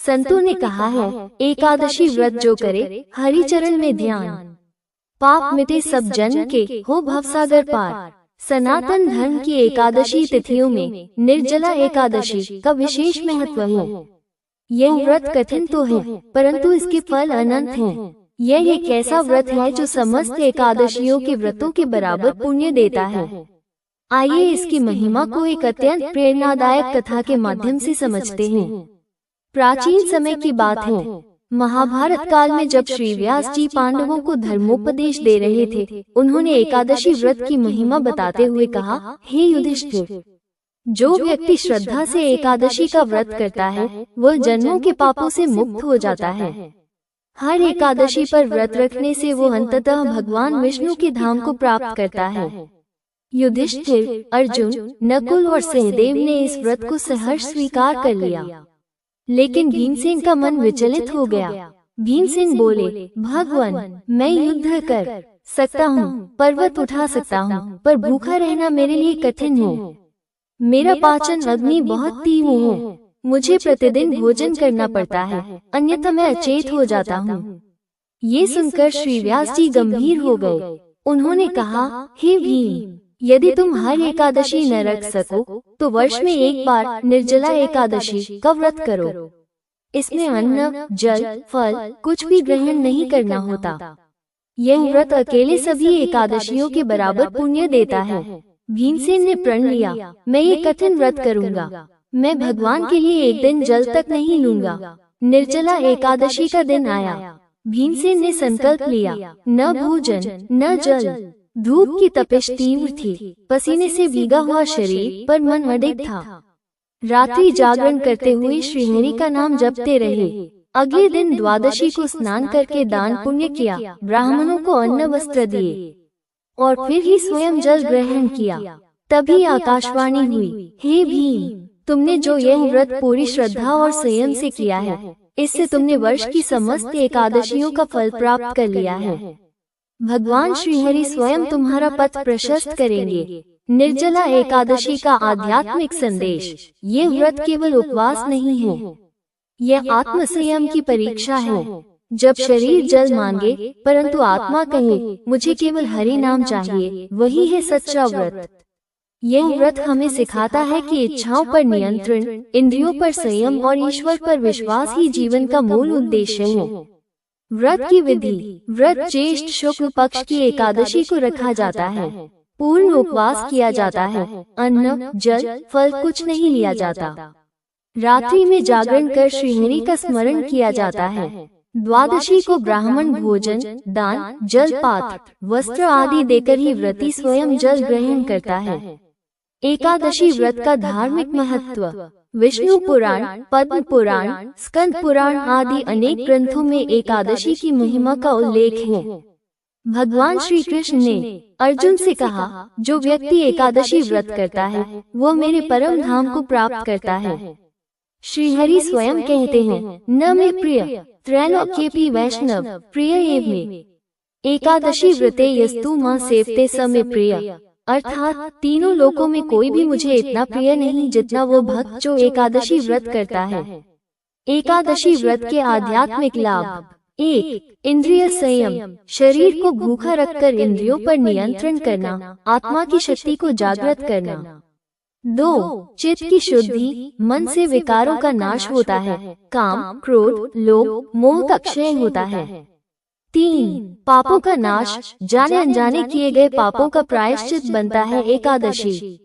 संतों ने कहा है, एकादशी व्रत जो करे, हरि चरण में ध्यान, पाप मिटे सब जन्म के, हो भवसागर पार। सनातन धर्म की एकादशी तिथियों में निर्जला एकादशी का विशेष महत्व है। यह व्रत कठिन तो है, परंतु इसके फल अनंत हैं। यह एक ऐसा व्रत है जो समस्त एकादशियों के व्रतों के बराबर पुण्य देता है। आइए इसकी महिमा को एक अत्यंत प्रेरणादायक कथा के माध्यम से समझते हैं। प्राचीन समय की बात है, महाभारत काल में जब श्री व्यास जी पांडवों को धर्मोपदेश दे रहे थे, उन्होंने एकादशी व्रत की महिमा बताते हुए कहा, हे युधिष्ठिर, जो व्यक्ति श्रद्धा से एकादशी का व्रत करता है, वह जन्मों के पापों से मुक्त हो जाता है। हर एकादशी पर व्रत रखने से वो अंततः भगवान विष्णु के धाम को प्राप्त करता है। युधिष्ठिर, अर्जुन, नकुल और सहदेव ने इस व्रत को सहर्ष स्वीकार कर लिया, लेकिन भीमसेन का मन विचलित हो गया। भीमसेन बोले, भगवान, मैं युद्ध कर सकता हूँ, पर्वत उठा सकता हूँ, पर भूखा रहना मेरे लिए कठिन है। मेरा पाचन अग्नि बहुत तीव्र है, मुझे प्रतिदिन भोजन करना पड़ता है, अन्यथा मैं अचेत हो जाता हूँ। ये सुनकर श्री व्यास जी गंभीर हो गए। उन्होंने कहा, हे भीम, यदि तुम हर एकादशी न रख सको, तो वर्ष में एक बार निर्जला एकादशी का व्रत करो। इसमें अन्न, जल, फल कुछ भी ग्रहण नहीं करना होता। यह व्रत अकेले सभी एकादशियों के बराबर पुण्य देता है। भीमसेन ने प्रण लिया, मैं ये कठिन व्रत करूंगा। मैं भगवान के लिए एक दिन जल तक नहीं लूंगा। निर्जला एकादशी का दिन आया। भीमसेन ने संकल्प लिया, न भोजन न जल। धूप की तपिश तीव्र थी, पसीने से भीगा हुआ शरीर पर मन अडिग था। रात्रि जागरण करते हुए श्रीहरि का नाम जपते रहे। अगले दिन द्वादशी को स्नान करके दान पुण्य किया, ब्राह्मणों को अन्न वस्त्र दिए और फिर ही स्वयं जल ग्रहण किया। तभी आकाशवाणी हुई, हे भीम, तुमने जो यह व्रत पूरी श्रद्धा और संयम से किया है, इससे तुमने वर्ष की समस्त एकादशियों का फल प्राप्त कर लिया है। भगवान श्रीहरि स्वयं तुम्हारा पथ प्रशस्त करेंगे। निर्जला एकादशी का आध्यात्मिक संदेश, ये व्रत केवल उपवास नहीं है, यह आत्म संयम की परीक्षा है। जब शरीर जल मांगे परंतु आत्मा कहे, मुझे केवल हरि नाम चाहिए, वही है सच्चा व्रत। यह व्रत हमें सिखाता है कि इच्छाओं पर नियंत्रण, इंद्रियों पर संयम और ईश्वर पर विश्वास ही जीवन का मूल उद्देश्य है। व्रत की विधि, व्रत ज्येष्ठ शुक्ल पक्ष की एकादशी को रखा जाता है। पूर्ण उपवास किया जाता है, अन्न, जल, फल कुछ नहीं लिया जाता। रात्रि में जागरण कर श्रीहरि का स्मरण किया जाता है। द्वादशी को ब्राह्मण भोजन, दान, जल पात्र, वस्त्र आदि देकर ही व्रती स्वयं जल ग्रहण करता है। एकादशी व्रत का धार्मिक महत्व, विष्णु पुराण, पद्म पुराण, स्कंद पुराण आदि अनेक ग्रंथों में एकादशी की महिमा का उल्लेख है। भगवान श्री कृष्ण ने अर्जुन से कहा, जो व्यक्ति एकादशी व्रत करता है, वो मेरे परम धाम को प्राप्त करता है। श्रीहरि स्वयं कहते हैं, न मे प्रिय त्रैलोक्येऽपि वैष्णव प्रिय एव मे। एकादशी व्रते यस्तु मां सेवते स मे प्रिय। अर्थात तीनों लोकों में कोई भी मुझे इतना प्रिय नहीं जितना वो भक्त जो एकादशी व्रत करता है। एकादशी व्रत के आध्यात्मिक लाभ, 1. इंद्रिय संयम, शरीर को भूखा रखकर इंद्रियों पर नियंत्रण करना, आत्मा की शक्ति को जागृत करना। 2. चित्त की शुद्धि, मन से विकारों का नाश होता है, काम, क्रोध, लोभ, मोह का क्षय होता है। 3. पापों का नाश, जाने अनजाने किए गए पापों का प्रायश्चित बनता है एकादशी।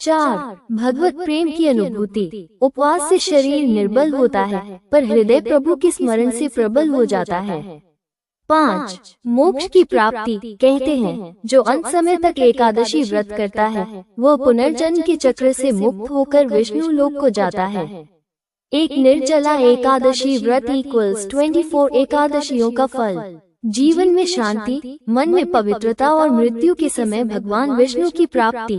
4. भगवत प्रेम की अनुभूति, उपवास से शरीर निर्बल होता है, पर हृदय प्रभु के स्मरण से प्रबल हो जाता है। 5. मोक्ष की प्राप्ति, कहते हैं जो अंत समय तक एकादशी व्रत करता है, वह पुनर्जन्म के चक्र से मुक्त होकर विष्णु लोक को जाता है। एक निर्जला एकादशी व्रत इक्वल्स 24 एकादशियों का फल, जीवन में शांति, मन में पवित्रता और मृत्यु के समय भगवान विष्णु की प्राप्ति,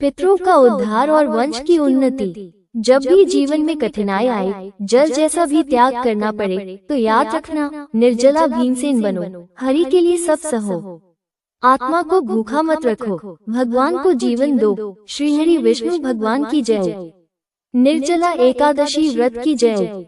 पितरों का उद्धार और वंश की उन्नति। जब भी जीवन में कठिनाई आए, जल जैसा भी त्याग करना पड़े, तो याद रखना, निर्जला भीमसेन बनो, हरि के लिए सब सहो। आत्मा को भूखा मत रखो, भगवान को जीवन दो। श्रीहरि विष्णु भगवान की जय। निर्जला एकादशी व्रत की जय।